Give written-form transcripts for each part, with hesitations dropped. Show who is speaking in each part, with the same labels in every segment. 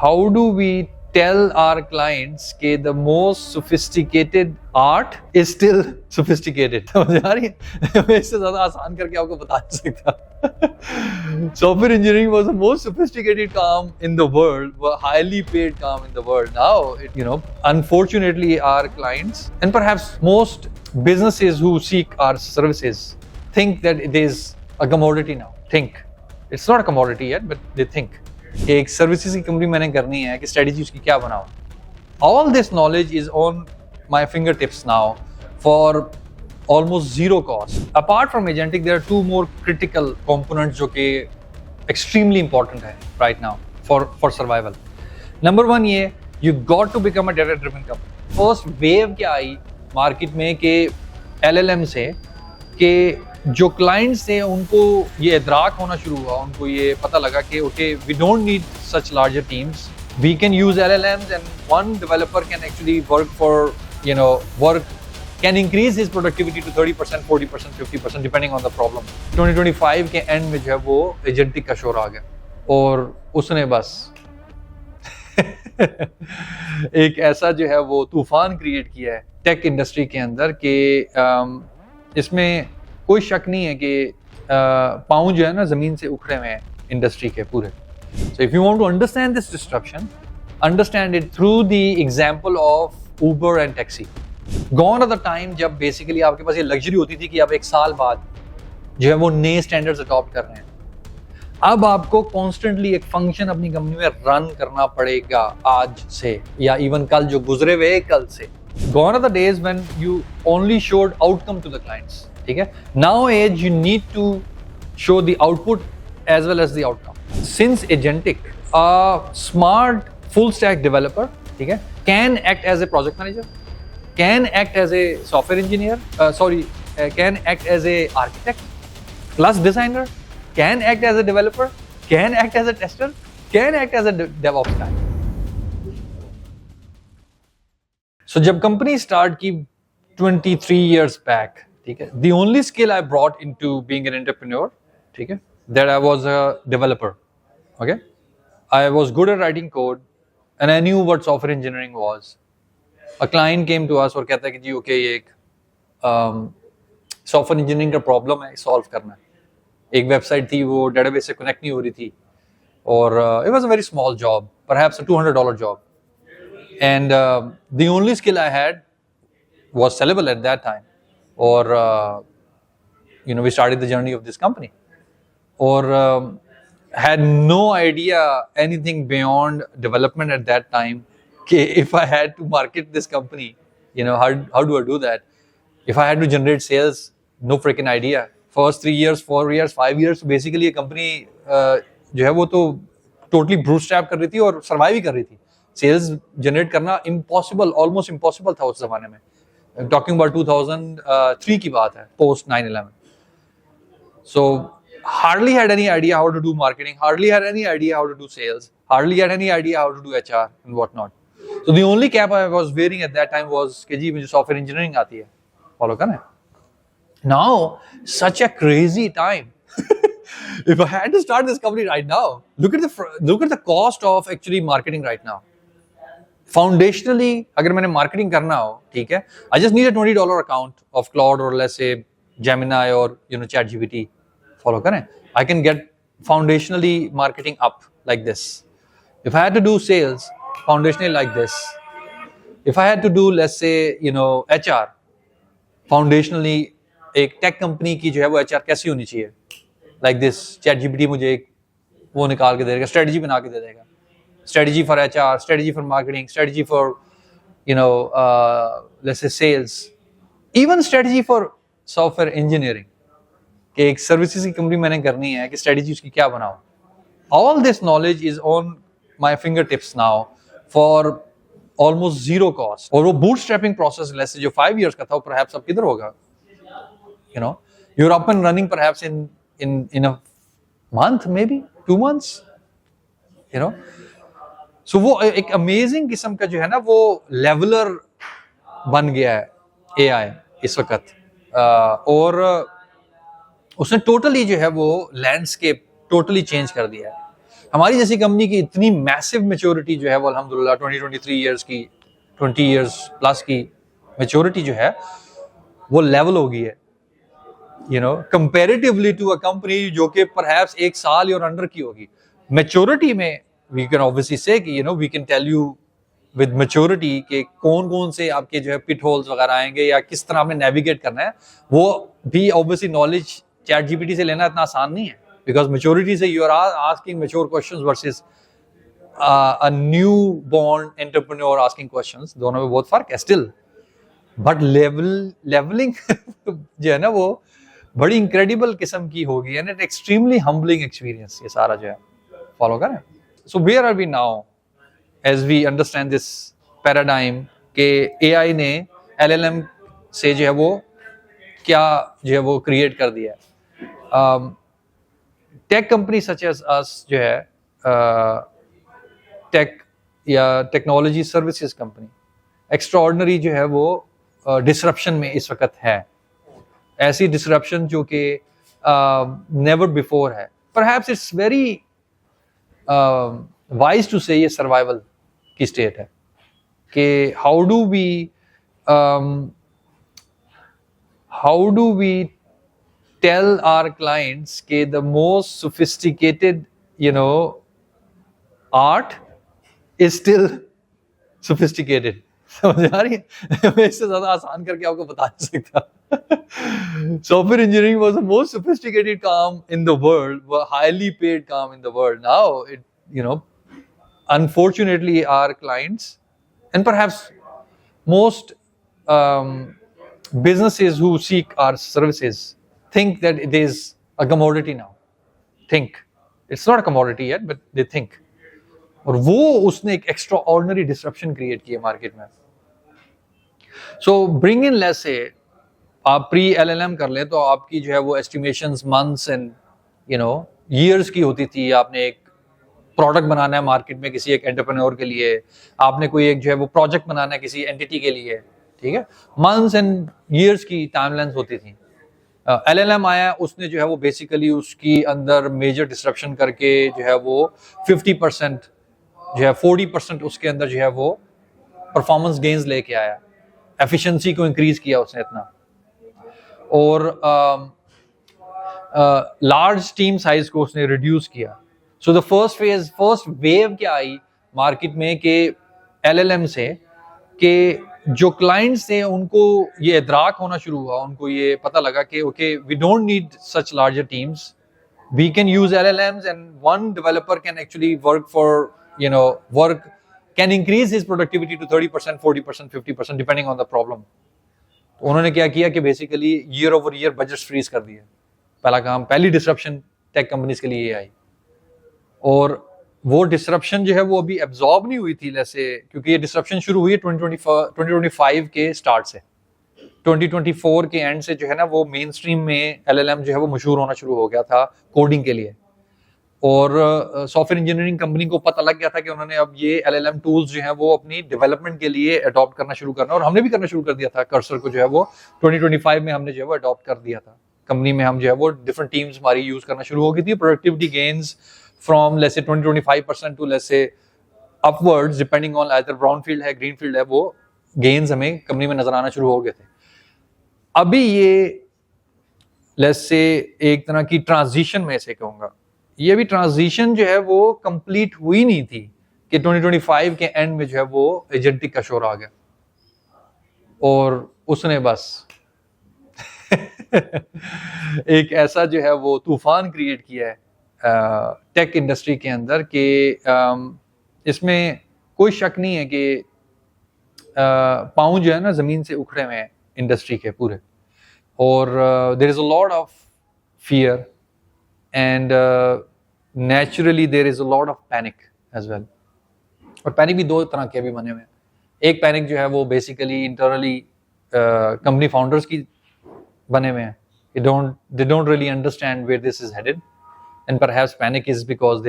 Speaker 1: how do we tell our clients कि the most sophisticated art is still sophisticated? समझ आ रही है? मैं इससे ज़्यादा आसान करके आपको बता नहीं सकता. Software engineering was the most sophisticated काम in the world, highly paid काम in the world. Now, unfortunately, our clients and perhaps most businesses who seek our services think that it is a commodity now. Think. It's not a commodity yet, but they think. कि एक services की company मैंने करनी है कि strategy उसकी क्या बनाओ. All this knowledge is on my finger tips now for almost zero cost. Apart from agentic there are two more critical components जो कि एक्सट्रीमली इंपॉर्टेंट है right now for survival. Number one, ये you got to become a data driven company. First wave क्या I market में कि LLM से कि जो क्लाइंट्स थे उनको ये इदराक होना शुरू हुआ, उनको ये पता लगा कि okay we don't need such larger teams, we can use LLMs and one developer can actually work for work can increase his productivity to 30%, 40%, 50% depending on the problem. 2025 के एंड में जो है वो एजेंटिक का शोर आ गया और उसने बस एक ऐसा जो है वो तूफान क्रिएट किया है टेक इंडस्ट्री के अंदर कि इसमें कोई शक नहीं है कि पाँव जो है ना जमीन से उखड़े हुए हैं इंडस्ट्री के पूरे. So if you want to understand this disruption, understand it through the example of Uber and taxi. Gone are the time जब बेसिकली आपके पास ये लग्जरी होती थी कि आप एक साल बाद जो है वो नए स्टैंडर्ड्स अडॉप्ट कर रहे हैं. अब आपको कॉन्स्टेंटली एक फंक्शन अपनी कंपनी में रन करना पड़ेगा आज से या इवन कल जो गुजरे हुए कल से. Gone are the days when you only showed outcome to the clients. ठीक है, now as you need to show the output as well as the outcome. Since agentic, a smart full stack developer, ठीक है, can act as a project manager, can act as a software engineer, can act as a architect plus designer, can act as a developer, can act as a tester, can act as a DevOps गाय. सो जब company start की 23 years back, ठीक है, the only skill I brought into being an entrepreneur, ठीक है, that I was a developer. Okay, I was good at writing code and I knew what software engineering was. A client came to us और कहता है कि जी okay ये एक software engineering का problem है, solve करना है. एक वेबसाइट थी वो डेटाबेस से कनेक्ट नहीं हो रही थी और it was a very small job, perhaps a $200 job, and the only skill I had was sellable at that time. Or we started the journey of this company, or had no idea anything beyond development at that time. Okay, if I had to market this company, how do I do that? If I had to generate sales, no freaking idea. First 3 years, 4 years, 5 years, basically ये company जो है वो तो totally bootstrap कर रही थी और survive ही कर रही थी. Sales generate करना impossible, almost impossible था उस जमाने में. Talking about 2003 की बात है, post 9/11. So hardly had any idea how to do marketing, hardly had any idea how to do sales, hardly had any idea how to do HR and whatnot. So the only cap I was wearing at that time was कि जी मुझे software engineering आती है, follow करना है. Now such a crazy time. If I had to start this company right now, look at the cost of actually marketing right now. Foundationally अगर मैंने marketing करना हो, ठीक है, I just need a $20 account of Claude और let's say Gemini और ChatGPT. Follow करें, I can get foundationally marketing up like this. If I had to do sales foundationally like this, if I had to do let's say HR foundationally, एक tech company की जो है वो HR कैसी होनी चाहिए like this. ChatGPT मुझे एक वो निकाल के दे देगा, स्ट्रेटजी बना के दे देगा. Strategy for HR, strategy for marketing, strategy for let's say sales, even strategy for software engineering. कि एक सर्विसेज की कंपनी मैंने करनी है कि स्ट्रेटजी उसकी क्या बनाओ. All this knowledge is on my fingertips now for almost zero cost. और वो bootstrapping process let's say जो 5 years का था वो perhaps अब किधर होगा? You're up and running perhaps in a month, maybe 2 months. सो वो एक अमेजिंग किस्म का जो है ना वो लेवलर बन गया है AI इस वक्त. और उसने टोटली जो है वो लैंडस्केप टोटली चेंज कर दिया है. हमारी जैसी कंपनी की इतनी मैसिव मेच्योरिटी जो है वो अल्हम्दुलिल्लाह 20-23 इयर्स की, 20 इयर्स प्लस की मेच्योरिटी जो है वो लेवल हो गई है, you know, comparatively to a company जो कि परहैप्स 1 साल और अंडर की होगी। मेच्योरिटी में वी कैन ऑब्वियसली से कि you know we can tell you with maturity के कौन कौन से आपके जो है पिट होल्स वगैरह आएंगे या किस तरह आपने नेविगेट करना है, वो भी ऑब्वियसली नॉलेज चैट जीपीटी से लेना इतना आसान नहीं है, बिकॉज मेच्योरिटी से you are asking mature questions versus a newborn entrepreneur asking questions, दोनों में बहुत फर्क है स्टिल, बट लेवलिंग जो है ना वो बड़ी इनक्रेडिबल किस्म की होगी and it extremely humbling experience ये सारा जो है फॉलो करें। So where are we now as we understand this paradigm के एआई ने एलएलएम से जो है वो क्या जो है वो क्रिएट कर दिया है। Tech company such as us जो है टेक या टेक्नोलॉजी सर्विसेज कंपनी एक्स्ट्राऑर्डिनरी जो है वो डिसरप्शन में इस वक्त है, ऐसी डिसरप्शन जो कि नेवर बिफोर है। Perhaps it's very wise to say ये सर्वाइवल की स्टेट है कि how do we tell our clients के the most sophisticated you know art is still sophisticated. समझ आ रही है? मैं इससे ज्यादा आसान करके आपको बता नहीं सकता। Software engineering was the most sophisticated काम in the world, highly paid काम in the world. Now it you know unfortunately our clients and perhaps most businesses who seek our services think that it is a commodity now, think it's not a commodity yet but they think, और वो उसने एक extraordinary disruption create की है market में। So bring in let's say आप pre LLM कर लें तो आपकी जो है वो estimations months and you know years की होती थी। आपने एक प्रोडक्ट बनाना है मार्केट में किसी एक एंटरप्रेन्योर के लिए, आपने कोई एक जो है वो प्रोजेक्ट बनाना है किसी एंटिटी के लिए, ठीक है, मंथ्स एंड इयर्स की टाइमलाइंस होती थी। एलएलएम आया, उसने जो है वो बेसिकली उसकी अंदर मेजर डिसरप्शन करके जो है वो 50% जो है 40% उसके अंदर जो है वो परफॉर्मेंस गेन्स लेके आया, एफिशिएंसी को इंक्रीज किया उसने इतना, और लार्ज टीम साइज को उसने रिड्यूस किया। सो द फर्स्ट वेव क्या आई मार्केट में कि एलएलएम से कि जो क्लाइंट्स थे उनको ये इदराक होना शुरू हुआ, उनको ये पता लगा कि okay we don't need such larger teams, we can use LLMs and one developer can actually work for you know work can increase his productivity to 30%, 40%, 50% depending on the problem. उन्होंने क्या किया कि basically year over year budget freeze कर दिए। पहला काम, पहली disruption tech companies के लिए ये आई, और वो डिसरप्शन जो है वो अभी एब्जॉर्ब नहीं हुई थी जैसे, क्योंकि ये डिसरप्शन शुरू हुई है 2025 के स्टार्ट से, 2024 के एंड से जो है ना वो मेन स्ट्रीम में एलएलएम जो है वो मशहूर होना शुरू हो गया था कोडिंग के लिए, और सॉफ्टवेयर इंजीनियरिंग कंपनी को पता लग गया था कि उन्होंने अब ये एलएलएम टूल्स जो हैं वो अपनी डेवलपमेंट के लिए अडॉप्ट करना शुरू करना, और हमने भी करना शुरू कर दिया था। कर्सर को जो है वो 2025 में हमने जो है वो अडॉप्ट कर दिया था कंपनी में। हम जो है वो डिफरेंट टीम्स हमारी यूज करना शुरू हो गई थी। Productivity gains from let's say 20-25% to let's say upwards depending on either brownfield है greenfield है, वो gains हमें कंपनी में नजर आना शुरू हो गए थे। अभी ये let's say एक तरह की ट्रांजिशन में से कहूँगा, ये भी ट्रांजिशन जो है वो कंप्लीट हुई नहीं थी कि 2025 के एंड में जो है वो एजेंटिक का शोर आ गया और उसने बस एक ऐसा जो है वो तूफान क्रिएट किया है टेक इंडस्ट्री के अंदर कि इसमें कोई शक नहीं है कि पाँव जो है ना ज़मीन से उखड़े हुए हैं इंडस्ट्री के पूरे, और there is a lot of fear and naturally there is a lot of panic as well. और पैनिक भी दो तरह के अभी बने हुए हैं। एक पैनिक जो है वो बेसिकली इंटरनली कंपनी फाउंडर्स की बने हुए हैं, they don't really understand where this is headed, and perhaps panic is because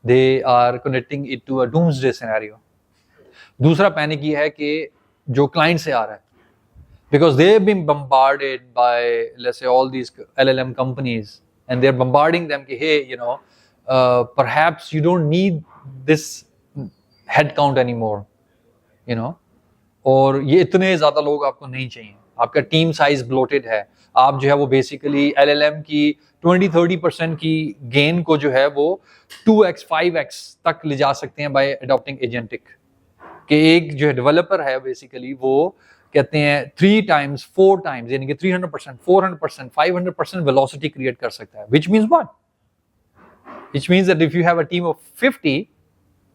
Speaker 1: they are connecting it to a doomsday scenario. दूसरा पैनिक ये है कि जो क्लाइंट से आ रहा है, because they have been bombarded by let's say all these LLM companies and they're bombarding them कि hey perhaps you don't need this head count anymore, you know, और ये इतने ज़्यादा लोग आपको नहीं चाहिए, आपका टीम साइज ब्लोटेड है, आप जो है वो बेसिकली LLM की 20-30% की गेन को जो है वो 2x 5x तक ले जा सकते हैं बाय अडॉप्टिंग एजेंटिक। कि एक जो है डेवलपर है बेसिकली वो कहते हैं 3 times 4 times यानी कि 300%, 400%, 500% वेलोसिटी क्रिएट कर सकता है, which means what? Which means that if you have a team of 50,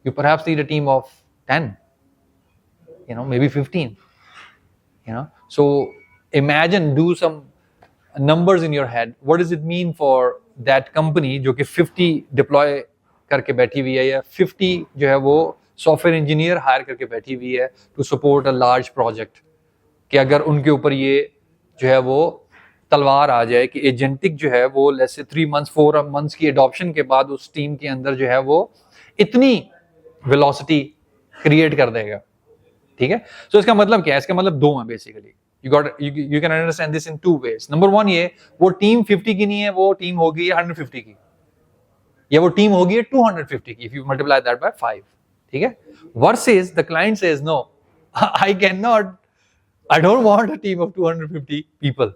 Speaker 1: you perhaps need a team of 10, you know, maybe 15, you know. So imagine, do some numbers in your head. What does it mean for that company जो कि 50 deploy करके बैठी हुई है या 50 जो है वो सॉफ्टवेयर इंजीनियर हायर करके बैठी हुई है to support a large project, कि अगर उनके ऊपर ये जो है वो तलवार आ जाए कि एजेंटिक जो है वो लेट्स से 3 months 4 months की एडॉप्शन के बाद उस टीम के अंदर जो है वो इतनी वेलोसिटी क्रिएट कर देगा, ठीक है। सो इसका मतलब क्या है? इसका मतलब दो है basically. you can understand this in two ways. Number one, ये वो टीम 50 की नहीं है, वो टीम होगी 150 की, या वो टीम होगी 250 की, if you multiply that by 5, ठीक है। Versus the client says no, I don't want a team of 250 people.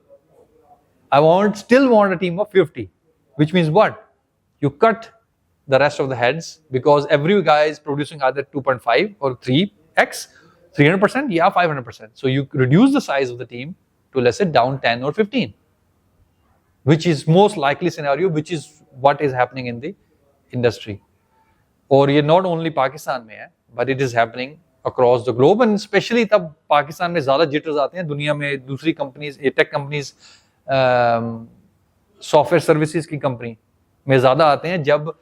Speaker 1: I still want a team of 50, which means what? You cut the rest of the heads because every guy is producing either 2.5 or 3x, 300%, yeah, 500%. So you reduce the size of the team to, let's say, down 10 or 15, which is most likely scenario, which is what is happening in the industry. और ये not only Pakistan में है, but it is happening across the globe, and especially तब पाकिस्तान में ज़्यादा jitters आते हैं, दुनिया में दूसरी companies, tech companies, software services की कंपनी में ज़्यादा आते हैं जब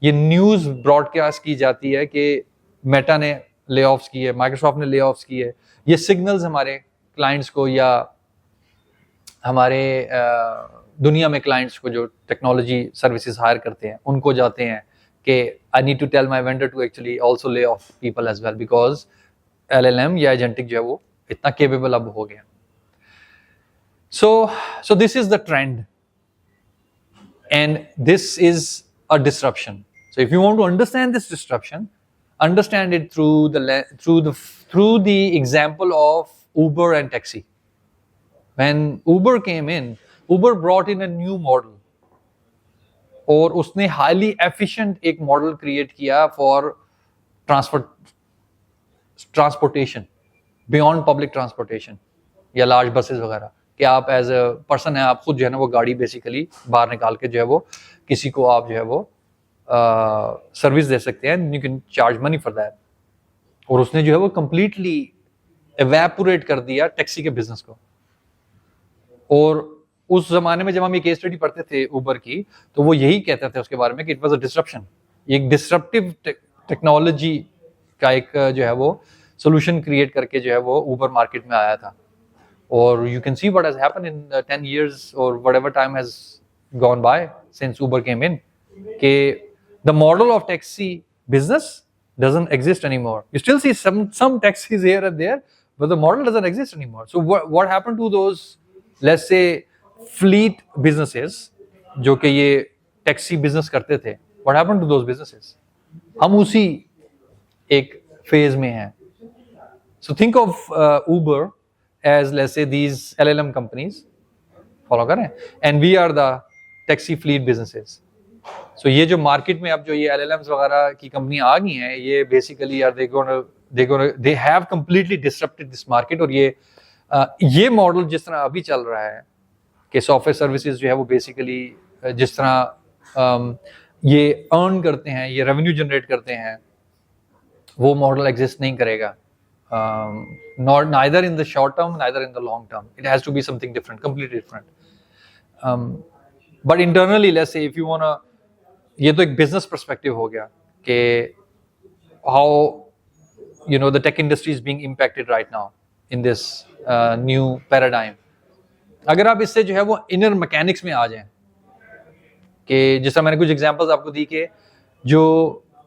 Speaker 1: ये न्यूज़ ब्रॉडकास्ट की जाती है कि मेटा ने ले ऑफ्स की है, माइक्रोसॉफ्ट ने ले ऑफ्स की है। ये सिग्नल्स हमारे क्लाइंट्स को या हमारे दुनिया में क्लाइंट्स को जो टेक्नोलॉजी सर्विसेज हायर करते हैं उनको जाते हैं कि I need to tell my vendor to actually also lay off people as well, because LLM या एजेंटिक जो है वो इतना केपेबल अब हो गया। So this is the trend, and this is a disruption. So if you want to understand this disruption, understand it through the example of Uber and taxi. When Uber came in, Uber brought in a new model, और उसने highly efficient एक model create किया for transportation beyond public transportation या large buses वगैरह, कि आप as a person है, आप खुद जो है ना वो गाड़ी बेसिकली बाहर निकाल के जो है वो किसी को आप जो है वो सर्विस दे सकते हैं, you can charge money for that. और उसने जो है वो कंप्लीटली एवेपोरेट कर दिया टैक्सी के बिजनेस को। और उस जमाने में जब हम ये केस स्टडी पढ़ते थे ऊबर की, तो वो यही कहते थे उसके बारे में कि इट वाज अ डिसरप्शन, एक डिसरप्टिव टेक्नोलॉजी का एक जो है वो सोल्यूशन क्रिएट करके जो है वो ऊबर मार्केट में आया था। Or you can see what has happened in 10 years or whatever time has gone by since Uber came in. The model of taxi business doesn't exist anymore. You still see some taxis here and there, but the model doesn't exist anymore. So what happened to those, let's say, fleet businesses जो कि ये taxi business करते थे? What happened to those businesses? हम उसी एक phase में हैं. So think of Uber as, let's say, these LLM companies, follow करें, and we are the taxi fleet businesses. So ये जो मार्केट में अब जो ये LLMs वगैरह की कंपनी आ गई हैं, ये बेसिकली यार they have completely disrupted this market. और ये मॉडल जिस तरह अभी चल रहा है कि सॉफ्टवेयर सर्विसेज जो है वो बेसिकली जिस तरह ये अर्न करते हैं, ये रेवेन्यू जनरेट करते हैं, वो मॉडल एग्जिस्ट नहीं करेगा. Neither in the short term, neither in the long term. It has to be something different, completely different. But internally, let's say, if you wanna, ये तो एक business perspective हो गया कि how the tech industry is being impacted right now in this new paradigm. अगर आप इससे जो है वो inner mechanics में आ जाएं कि जिस तरह मैंने कुछ examples आपको दी कि जो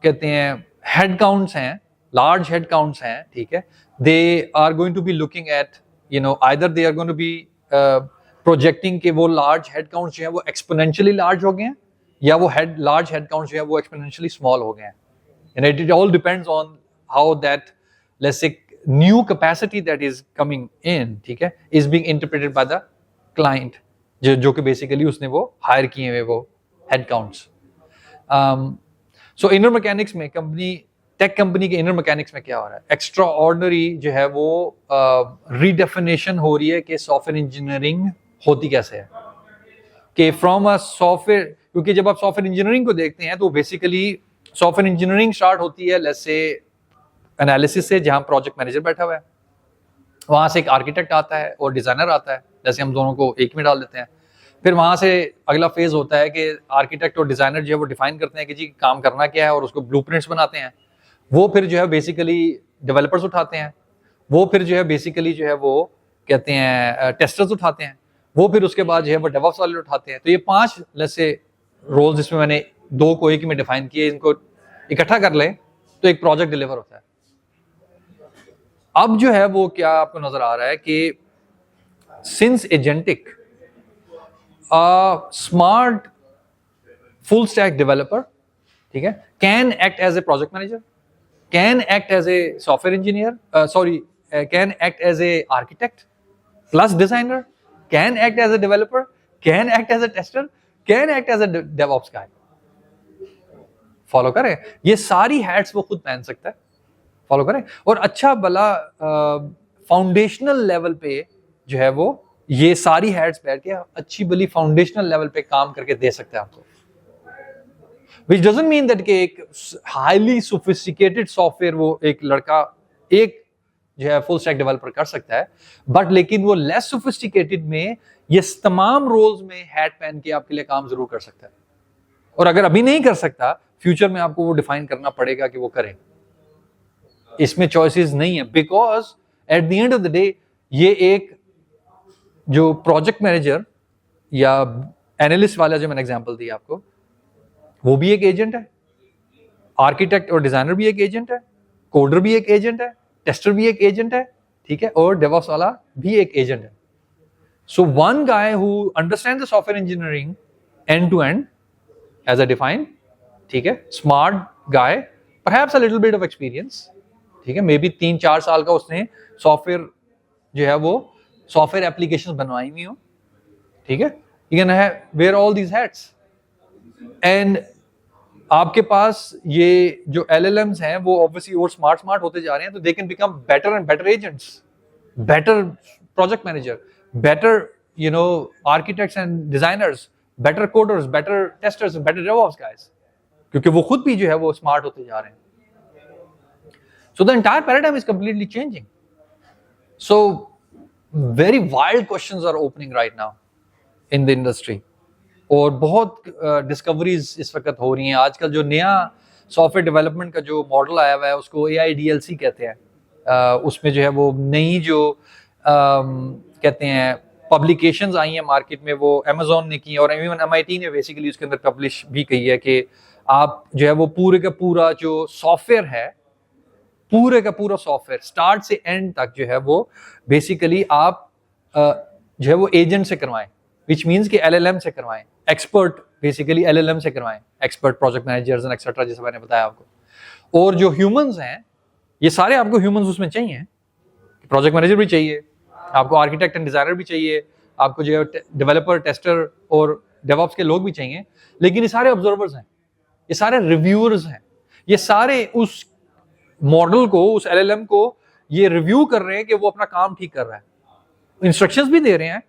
Speaker 1: कहते हैं head counts हैं, large head counts हैं, ठीक है, they are going to be looking at, either they are going to be projecting कि वो large head counts जो है वो exponentially large हो गए हैं, या वो लार्ज हेड काउंट जो है वो एक्सपोनेंशियली स्मॉल हो गए हैं. And it all depends on how that, let's say, new capacity that is coming in, ठीक है, is being interpreted by the client, जो कि basically उसने वो hire किए हुए वो head counts. So inner mechanics में टेक कंपनी के इनर मैकेनिक्स में क्या हो रहा है? एक्स्ट्रा ऑर्डिनरी जो है वो रीडेफिनेशन हो रही है कि सॉफ्टवेयर इंजीनियरिंग होती कैसे है, कि फ्रॉम अ सॉफ्टवेयर, क्योंकि जब आप सॉफ्टवेयर इंजीनियरिंग को देखते हैं तो बेसिकली सॉफ्टवेयर इंजीनियरिंग स्टार्ट होती है लेट्स से एनालिसिस से, जहां प्रोजेक्ट मैनेजर बैठा हुआ है, वहां से एक आर्किटेक्ट आता है और डिजाइनर आता है, जैसे हम दोनों को एक में डाल देते हैं. फिर वहां से अगला फेज होता है कि आर्किटेक्ट और डिजाइनर जो है वो डिफाइन करते हैं कि जी काम करना क्या है और उसको ब्लूप्रिंट्स बनाते हैं. वो फिर जो है बेसिकली डेवलपर्स उठाते हैं, वो फिर जो है बेसिकली जो है वो कहते हैं टेस्टर्स उठाते हैं, वो फिर उसके बाद जो है वो डेवऑप्स वाले उठाते हैं. तो ये 5 लेट्स से रोल्स जिसमें मैंने 2 को एक में डिफाइन किए, इनको इकट्ठा कर लें तो एक प्रोजेक्ट डिलीवर होता है. अब जो है वो क्या आपको नजर आ रहा है कि since agentic smart full stack developer, ठीक है, can act as a project manager, can act as a software engineer, can act as a architect plus designer, can act as a developer, can act as a tester, can act as a DevOps guy. Follow करें, ये सारी hats वो खुद पहन सकता है. Follow करें, और अच्छा भला फाउंडेशनल लेवल पे जो है वो ये सारी हैट्स बैठ के अच्छी भली फाउंडेशनल लेवल पे काम करके दे सकते हैं आपको. विच डजंट मीन दैट कि एक हाईली सोफिस्टिकेटेड सॉफ्टवेयर वो एक लड़का एक जो है फुल स्टैक डेवलपर कर सकता है, बट लेकिन वो लेस सोफिस्टिकेटेड में ये तमाम रोल्स में हैट पहन के आपके लिए काम जरूर कर सकता है. और अगर अभी नहीं कर सकता, फ्यूचर में आपको वो डिफाइन करना पड़ेगा कि वो करे. इसमें चॉइसेस नहीं है, because at the end of the day ये एक जो प्रोजेक्ट मैनेजर या एनालिस्ट वाला जो मैंने एग्जांपल दिया आपको, वो भी एक एजेंट है, आर्किटेक्ट और डिजाइनर भी एक एजेंट है, कोडर भी एक एजेंट है, टेस्टर भी एक एजेंट है, ठीक है, और डेवऑप्स वाला भी एक एजेंट है. So one guy who understand the software engineering end to end as a defined, ठीक है, smart guy, perhaps a little bit of experience, ठीक है, मे बी 3-4 साल का उसने सॉफ्टवेयर जो है वो सॉफ्टवेयर एप्लीकेशंस बनवाई हुई हो, ठीक है, you can wear all these hats. And आपके पास ये जो LLMs हैं वो ऑब्वियसली और स्मार्ट होते जा रहे हैं, तो they can become better and better agents, better project manager, better you know architects and designers, better coders, better testers, better DevOps guys, क्योंकि वो खुद भी जो है वो स्मार्ट होते जा रहे हैं. So the entire paradigm is completely changing. So very wild questions are opening right now in the industry. और बहुत डिस्कवरीज इस वक्त हो रही हैं. आजकल जो नया सॉफ्टवेयर डेवलपमेंट का जो मॉडल आया हुआ है उसको AIDLC कहते हैं. उसमें जो है वो नई जो कहते हैं पब्लिकेशंस आई हैं मार्केट में, वो Amazon ने की और इवन MIT ने बेसिकली उसके अंदर पब्लिश भी की है कि आप जो है वो पूरे का पूरा जो सॉफ्टवेयर है, पूरे का पूरा सॉफ्टवेयर स्टार्ट से एंड तक जो है वो बेसिकली आप जो है वो एजेंट से करवाएं, विच मीन्स कि LLM से करवाएं, एक्सपर्ट बेसिकली LLM से करवाएं, expert project managers and etcetera, जैसे मैंने बताया आपको. और जो ह्यूमंस हैं ये सारे आपको ह्यूमंस उसमें चाहिए, प्रोजेक्ट मैनेजर भी चाहिए आपको, आर्किटेक्ट एंड डिजाइनर भी चाहिए आपको, जो है डेवलपर, टेस्टर और डेवऑप्स के लोग भी चाहिए. लेकिन ये सारे ऑब्जर्वर्स हैं, ये सारे रिव्यूअर्स हैं, ये सारे उस मॉडल को, उस LLM को ये रिव्यू कर रहे हैं कि वो अपना काम ठीक कर रहा है, इंस्ट्रक्शंस भी दे रहे हैं,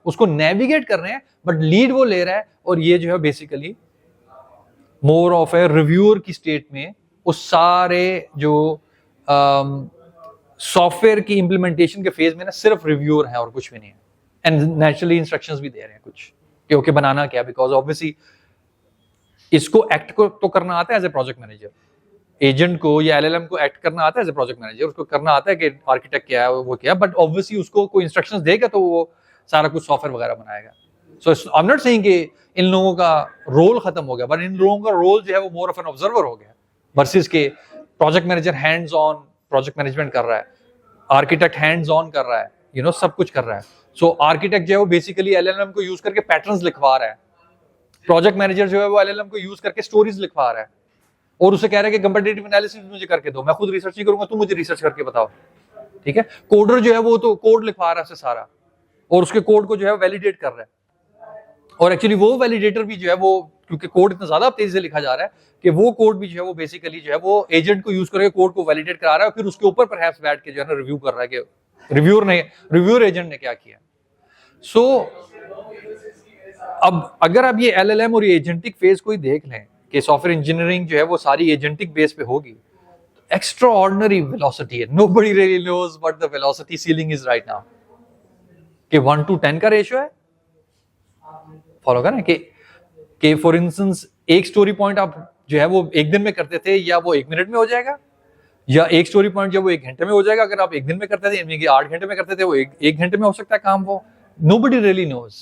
Speaker 1: उसको नेविगेट कर रहे हैं, बट लीड वो ले रहा है. और ये जो है basically more of A reviewer की स्टेट में उस सारे जो सॉफ्टवेयर की इंप्लीमेंटेशन के फेज में ना सिर्फ रिव्यूअर है और कुछ भी नहीं है. एंड नेचुरली इंस्ट्रक्शंस भी दे रहे हैं कुछ कि ओके बनाना क्या, बिकॉज ऑब्वियसली इसको एक्ट को तो करना आता है as a project manager, agent को या LLM को एक्ट करना आता है एज ए प्रोजेक्ट मैनेजर, उसको करना आता है कि आर्किटेक्ट क्या है वो क्या, बट ऑब्वियसली उसको कोई इंस्ट्रक्शंस देगा तो वो सारा कुछ सॉफ्टवेयर वगैरह बनाएगा. सो आई एम नॉट सेइंग कि इन लोगों का रोल खत्म हो गया, बट इन लोगों का रोल जो है वो मोर ऑफ एन ऑब्जर्वर हो गया, वर्सेस के project manager hands on project management कर रहा है, आर्किटेक्ट हैंड्स ऑन कर रहा है, यू नो सब कुछ कर रहा है. सो आर्किटेक्ट जो है वो बेसिकली LLM को यूज करके पैटर्न्स लिखवा रहा है, प्रोजेक्ट मैनेजर जो है वो एलएलएम को यूज करके स्टोरीज लिखवा रहा है और उसे कह रहा है कि कंपेटिटिव एनालिसिस मुझे करके दो, मैं खुद रिसर्च नहीं करूंगा, तुम मुझे रिसर्च करके बताओ, ठीक है। कोडर जो है वो तो कोड लिखवा रहा है सारा और उसके कोड को जो है वैलिडेट कर रहा है, और एक्चुअली वो वैलिडेटर भी जो है वो, क्योंकि कोड इतना ज्यादा तेजी से लिखा जा रहा है कि वो कोड भी जो है वो बेसिकली जो है वो एजेंट को यूज करके कोड को वैलिडेट करा रहा है और फिर उसके ऊपर परहैप्स बैठ के जो है ना रिव्यू कर रहा है कि रिव्यूअर एजेंट ने क्या किया। सो अब अगर आप ये एलएलएम और ये एजेंटिक फेज को ही देख लें कि सॉफ्टवेयर इंजीनियरिंग जो है वो सारी एजेंटिक बेस पे होगी, एक्स्ट्रा ऑर्डिनरी वेलोसिटी है, nobody really knows what the velocity ceiling is right now, कि 1 to 10 का रेशियो है, फॉलो करें कि फॉर इंस्टेंस एक स्टोरी पॉइंट आप जो है वो एक दिन में करते थे या वो 1 मिनट में हो जाएगा, या एक स्टोरी पॉइंट जब वो 1 घंटे में हो जाएगा, अगर आप 1 दिन में करते थे यानी कि 8 घंटे में करते थे वो एक घंटे में हो सकता है काम, वो नोबडी रियली नोज।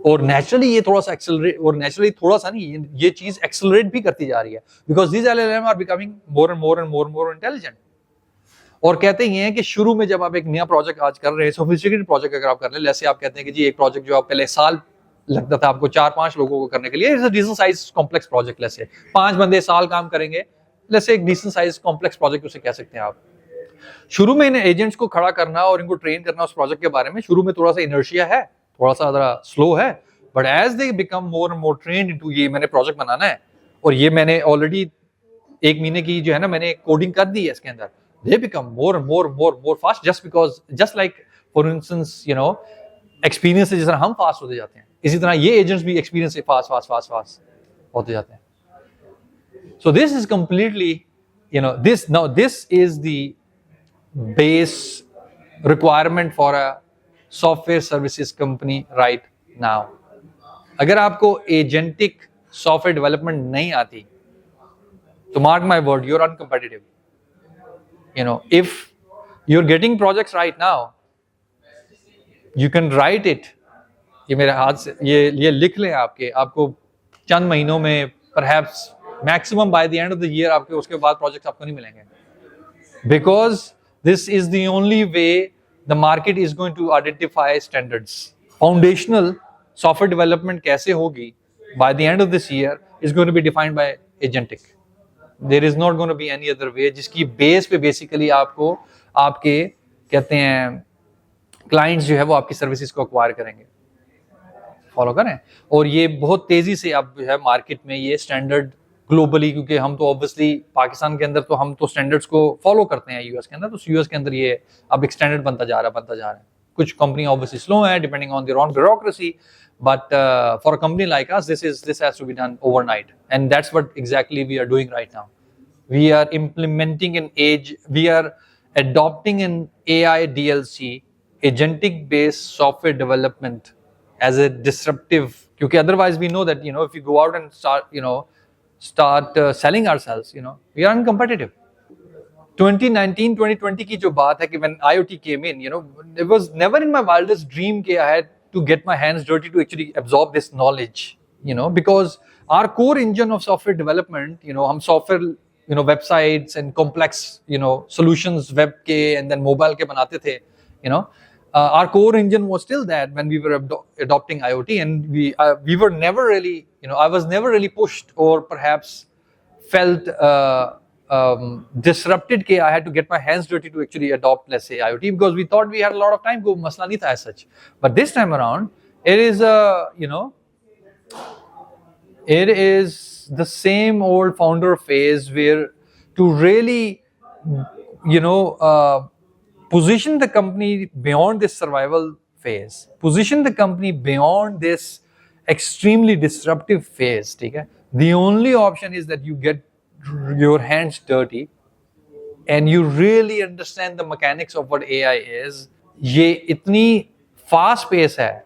Speaker 1: और नेचुरली ये थोड़ा सा एक्सेलरेट, और नेचुरली थोड़ा सा नहीं, ये चीज एक्सेलरेट भी करती जा रही है because these LLM are becoming more and more and more more intelligent. और कहते ही हैं कि शुरू में जब आप एक नया प्रोजेक्ट आज कर रहे हैं, सोफिस्टिकेटेड प्रोजेक्ट अगर आप कर रहे हैं, जैसे आप कहते हैं कि जी एक प्रोजेक्ट जो आप पहले साल लगता था आपको 4-5 लोगों को करने के लिए, it's a decent size complex project, जैसे 5 बंदे साल काम करेंगे, जैसे एक डिसेंट साइज कॉम्प्लेक्स प्रोजेक्ट उसे कह सकते हैं आप। शुरू में इन एजेंट्स को खड़ा करना और इनको ट्रेन करना उस प्रोजेक्ट के बारे में, शुरू में थोड़ा सा इनर्शिया है, थोड़ा सा जरा स्लो है, but as they become more and more trained into ये मैंने प्रोजेक्ट बनाना है और ये मैंने ऑलरेडी 1 महीने की जो है ना मैंने कोडिंग कर दी है इसके अंदर, they become more and more and more more fast just like for instance you know experience से जिस तरह हम फास्ट होते जाते हैं, इसी तरह ये एजेंट्स भी एक्सपीरियंस से फास्ट होते जाते हैं। So this is completely this is the base requirement for a software services company right now। अगर आपको एजेंटिक सॉफ्टवेयर डेवलपमेंट नहीं आती तो mark my word, you are uncompetitive. If you're getting projects right now, you can write it, ये मेरे हाथ से ये लिख लें आपको चंद महीनों में, perhaps maximum by the end of the year आपके उसके बाद प्रोजेक्ट्स आपको नहीं मिलेंगे, because this is the only way the market is going to identify standards। Foundational software development कैसे होगी by the end of this year is going to be defined by agentic। There is not going to be any other way, जिसकी base पे basically आपको आपके कहते हैं clients जो है वो आपकी सर्विसेज को एक्वायर करेंगे, फॉलो करें। और ये बहुत तेजी से आप जो है मार्केट में ये स्टैंडर्ड ग्लोबली, क्योंकि हम तो ऑब्वियसली पाकिस्तान के अंदर तो हम तो स्टैंडर्ड्स को फॉलो करते हैं यूएस के अंदर, तो यूएस के अंदर ये अब एक स्टैंडर्ड बनता जा रहा है। कुछ कंपनी ऑब्वियसली स्लो है depending on their own bureaucracy, but for a company like us this has to be done overnight, and that's what exactly we are doing right now। We are implementing we are adopting an AI DLC, agentic based software development, as a disruptive, because otherwise we know that if you go out and start selling ourselves, we are uncompetitive। 2019-2020 की जो बात है कि when IoT came in, it was never in my wildest dream कि I had to get my hands dirty to actually absorb this knowledge, because our core engine of software development, हम software, websites and complex, solutions web के and then mobile के बनाते थे, our core engine was still that when we were adopting IoT, and we were never really, I was never really pushed or perhaps felt disrupted कि I had to get my hands dirty to actually adopt, let's say, IoT, because we thought we had a lot of time, कोई मसला नहीं था as such। But this time around, it is it is the same old founder phase where to really position the company beyond this survival phase, position the company beyond this extremely disruptive phase, ठीक है, the only option is that you get your hands dirty and you really understand the mechanics of what AI is। ये इतनी fast pace है,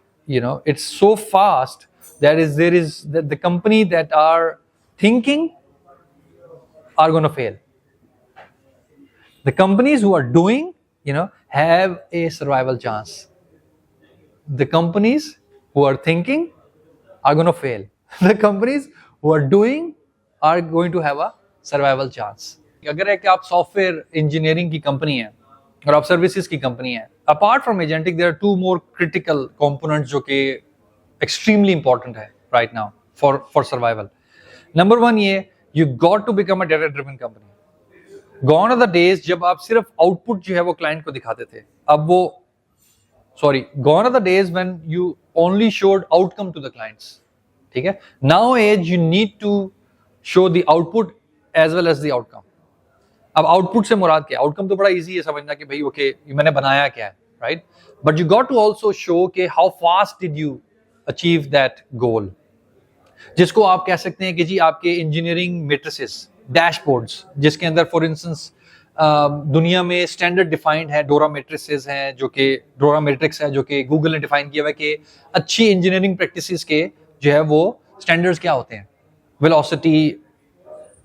Speaker 1: it's so fast that the company that are thinking are going to fail। The companies who are doing, have a survival chance। The companies who are thinking are going to fail। The companies who are doing are going to have a survival chance. अगर है कि आप software engineering की company है और आप services की company है, apart from agentic there are 2 more critical components जो कि एक्सट्रीमली इंपॉर्टेंट है right now. for survival. Number one ये, you got to become a data driven company. Gone are the days जब आप सिर्फ आउटपुट जो है वो क्लाइंट को दिखाते थे. अब वो gone are the days when you only showed outcome to the clients. ठीक है. Nowadays you need to show the output as well as the outcome. अब आउटपुट से मुराद क्या है? आउटकम तो बड़ा इजी है समझना कि भाई ओके मैंने बनाया क्या है, right? But you got to also show के how fast did you achieve that goal, जिसको आप कह सकते हैं कि जी आपके इंजीनियरिंग मैट्रिसेस, डैशबोर्ड्स, जिसके अंदर फॉर इंस्टेंस दुनिया में स्टैंडर्ड डिफाइंड है, डोरा मैट्रिसेस हैं, जो कि डोरा मैट्रिक्स है जो कि गूगल ने डिफाइन किया हुआ है कि अच्छी इंजीनियरिंग प्रैक्टिसेस के जो है वो स्टैंडर्ड्स क्या होते हैं. वेलोसिटी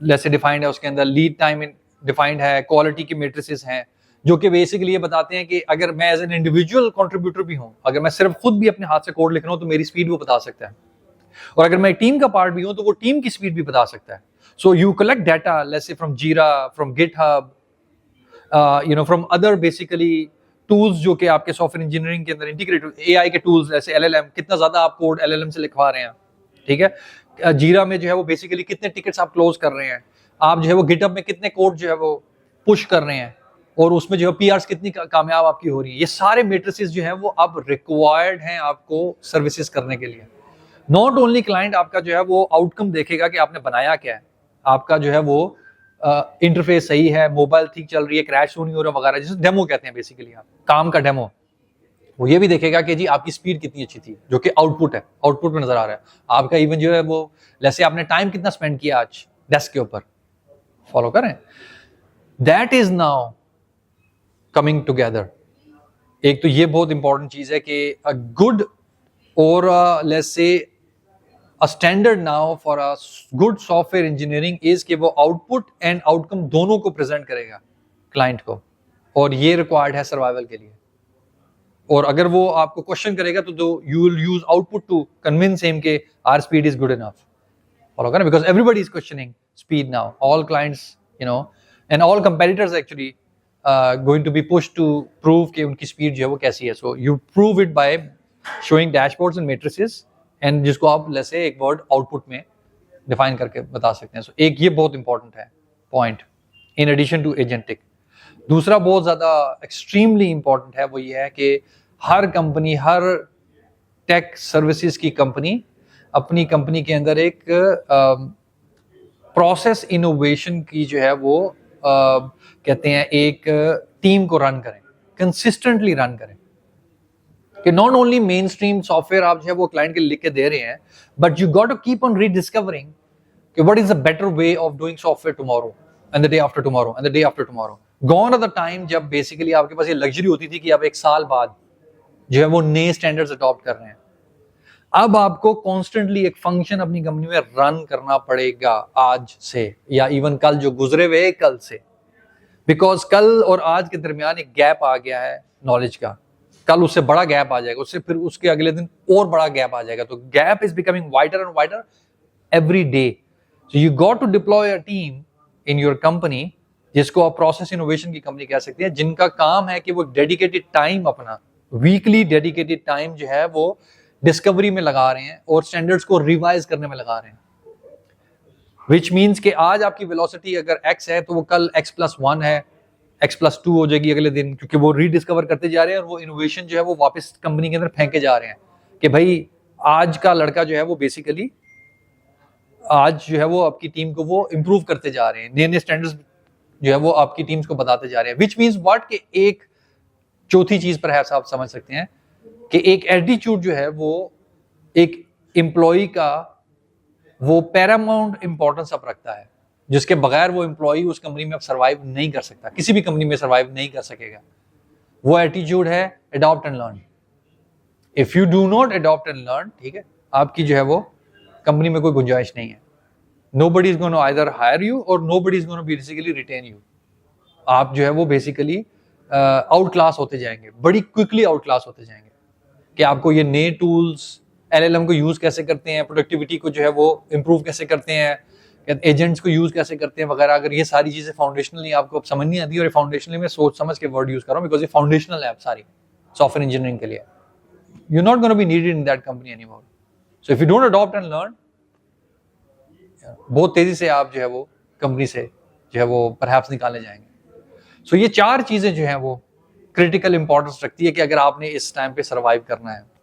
Speaker 1: जैसे डिफाइंड है, उसके अंदर लीड टाइम डिफाइंड है, क्वालिटी की मैट्रिसेस हैं जो कि बेसिकली ये बताते हैं कि अगर मैं एज एन इंडिविजुअल कंट्रीब्यूटर भी हूं, अगर मैं सिर्फ खुद भी अपने हाथ से कोड लिख रहा हूं तो मेरी स्पीड वो बता सकता है, और अगर मैं टीम का पार्ट भी हूं तो वो टीम की स्पीड भी बता सकता है. So you collect data let's say from Jira, from GitHub, from other basically tools जो कि आपके सॉफ्टवेयर इंजीनियरिंग के अंदर इंटीग्रेटेड, एआई के टूल्स जैसे एलएलएम, कितना ज्यादा आप कोड एलएलएम से लिखवा रहे हैं, ठीक है. जीरा में जो है वो बेसिकली कितने टिकट्स आप क्लोज कर रहे हैं, आप जो है वो गिटहब में कितने कोड जो है वो पुश कर रहे हैं, और उसमें जो है पीआरस कितनी कामयाब आपकी हो रही है. ये सारे मैट्रिसेस जो है वो अब रिक्वायर्ड हैं आपको सर्विसेज करने के लिए. नॉट ओनली क्लाइंट आपका जो है वो आउटकम देखेगा कि आपने बनाया क्या है, आपका जो है वो इंटरफेस सही है, मोबाइल ठीक चल रही है, क्रैश तो नहीं हो रहा वगैरह, जिसे डेमो कहते हैं बेसिकली, आप काम का डेमो. वो ये भी देखेगा कि जी आपकी स्पीड कितनी अच्छी थी, जो कि आउटपुट है, आउटपुट में नजर आ रहा है आपका. इवन जो है वो जैसे आपने टाइम कितना स्पेंड किया आज डेस्क के ऊपर, फॉलो करें. That is now coming together. एक तो ये बहुत इंपॉर्टेंट चीज है कि अ गुड और लेट्स से a standard now for a good software engineering is कि वो आउटपुट एंड आउटकम दोनों को प्रेजेंट करेगा क्लाइंट को, और ये रिक्वायर्ड है सर्वाइवल के लिए. और अगर वो आपको क्वेश्चन करेगा तो you will use output to convince him के our speed is good enough. Follow करें, because everybody is questioning speed now. All clients and all competitors actually going to be pushed to prove कि उनकी speed जो है वो कैसी है. So you prove it by showing dashboards and matrices, and जिसको आप जैसे एक वर्ड आउटपुट में डिफाइन करके बता सकते हैं. So एक ये बहुत इंपॉर्टेंट है point in addition to agentic. दूसरा बहुत ज्यादा एक्सट्रीमली इंपॉर्टेंट है, वो ये है कि हर कंपनी, हर टेक सर्विसेज की कंपनी अपनी कंपनी के अंदर एक प्रोसेस इनोवेशन की जो है वो कहते हैं एक टीम को रन करें, कंसिस्टेंटली रन करें. कि not only main stream software आप जो है वो क्लाइंट के लिख के दे रहे हैं, but you got to keep on rediscovering कि what is the better way of doing software tomorrow and the day after tomorrow and the day after tomorrow. Gone are the time जब basically आपके पास ये luxury होती थी कि आप एक साल बाद जो है वो नए स्टैंडर्ड्स अडॉप्ट कर रहे हैं. अब आपको कॉन्स्टेंटली एक फंक्शन अपनी कंपनी में रन करना पड़ेगा आज से, या इवन कल जो गुजरे हुए कल से, बिकॉज कल और आज के दरमियान एक गैप आ गया है नॉलेज का. कल उससे बड़ा गैप आ जाएगा, उससे फिर उसके अगले दिन और बड़ा गैप आ जाएगा. तो gap is becoming wider and wider every day. So you got to deploy a team in your company, जिसको आप प्रोसेस इनोवेशन की कंपनी कह सकते हैं, जिनका काम है कि वो डेडिकेटेड टाइम, अपना वीकली डेडिकेटेड टाइम जो है वो डिस्कवरी में लगा रहे हैं और स्टैंडर्ड्स को रिवाइज करने में लगा रहे हैं. विच मीन्स कि आज आपकी वेलोसिटी अगर x है तो वो कल x+1 है, x+2 हो जाएगी अगले दिन, क्योंकि वो रीडिस्कवर करते जा रहे हैं और वो इनोवेशन जो है वो वापस कंपनी के अंदर फेंके जा रहे हैं कि भाई आज का लड़का जो है वो बेसिकली आज जो है वो आपकी टीम को वो इम्प्रूव करते जा रहे हैं, नए नए स्टैंडर्ड्स जो है वो आपकी टीम्स को बताते जा रहे हैं. विच मीन्स व्हाट कि एक चौथी चीज पर है आप समझ सकते हैं कि एक एटीट्यूड जो है वो एक एम्प्लॉय का वो पैरामाउंट इंपॉर्टेंस अब रखता है, जिसके बगैर वो एम्प्लॉय उस कंपनी में अब सर्वाइव नहीं कर सकता, किसी भी कंपनी में सर्वाइव नहीं कर सकेगा. वो एटीट्यूड है adopt and learn. If you do not adopt and learn, ठीक है, आपकी जो है वो कंपनी में कोई गुंजाइश नहीं है. Nobody is gonna either hire you or nobody is gonna basically retain you. आप जो है वो बेसिकली आउट क्लास होते जाएंगे, बड़ी क्विकली आउट क्लास होते जाएंगे. कि आपको ये नए टूल्स एलएलएम को यूज कैसे करते हैं, प्रोडक्टिविटी को जो है वो इम्प्रूव कैसे करते हैं, एजेंट्स को यूज कैसे करते हैं वगैरह, अगर ये सारी चीजें फाउंडेशनली आपको समझ नहीं आती, और फाउंडेशनली मैं सोच समझ के वर्ड यूज कर रहा हूँ बिकॉज ये फाउंडेशनल है सारी सॉफ्टवेयर इंजीनियरिंग के लिए. You not gonna be needed in that company anymore. So if you don't adopt and learn, बहुत तेजी से आप जो है वो कंपनी से जो है वो परहैप्स निकालने जाएंगे। सो ये 4 चीजें जो हैं वो क्रिटिकल इंपॉर्टेंस रखती है कि अगर आपने इस टाइम पे सर्वाइव करना है